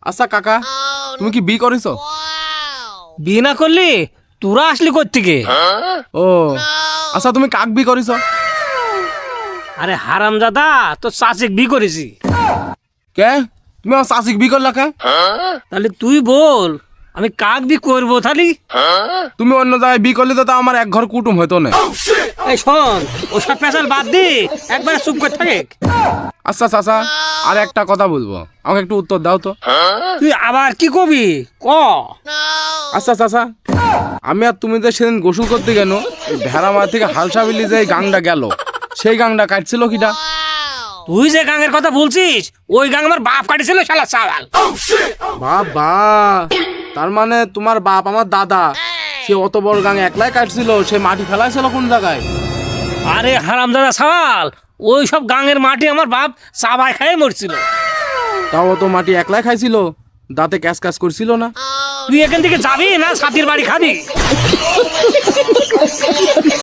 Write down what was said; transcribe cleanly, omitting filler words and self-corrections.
আচ্ছা কাকা, তুমি কি বিয়ে করেছো? বিয়ে না করলি তোরা আসলি কোত্থেকে? ও আচ্ছা, তুমি কাক বিয়ে করেছো? আরে হারামজাদা, তো চাচিক বিয়ে করেছি। কে, তুমি আমার চাষিক বিয়ে করলা কে? তাহলে তুই বল আমি কাক বিয়ে করবো তাহলে? তুমি অন্য জায়গায় বিয়ে করলে তো তা আমার এক ঘর কুটুম হইতো না। এই শোন, ওসব পেশাল বাদ দি, একবারে চুপ করে থাকে। আচ্ছা চাচা, আর একটা কথা বলবো, আমাকে একটু উত্তর দাও তো। তুই আবার কি কবি ক? আচ্ছা চাচা, আমি আর তুমি যে সেদিন গোসল করতে গেল, ভেড়া মার থেকে হালসা বিলি যে গাংটা গেল, সেই গাংটা কাটছিল কিটা? তুই যে গাঙের কথা বলছিস, ওই গাং আমার বাপ কাটিছিল শালা চাওয়াল। বাবা, তার মানে তোমার বাপ আমার দাদা, সে অত বড় গাং একলাই কাটছিল, সে মাটি ফেলাইছিল কোন জায়গায়? আরে হারামজাদা চাওয়াল, ওই সব গাঙের মাটি আমার বাপ চাবাই খাই মরছিল। তাও অত মাটি একলাই খাইছিল, দাঁতে ক্যাশ ক্যাশ করছিল না? তুই এখান থেকে যাবি না সাথীর বাড়ি খাবি?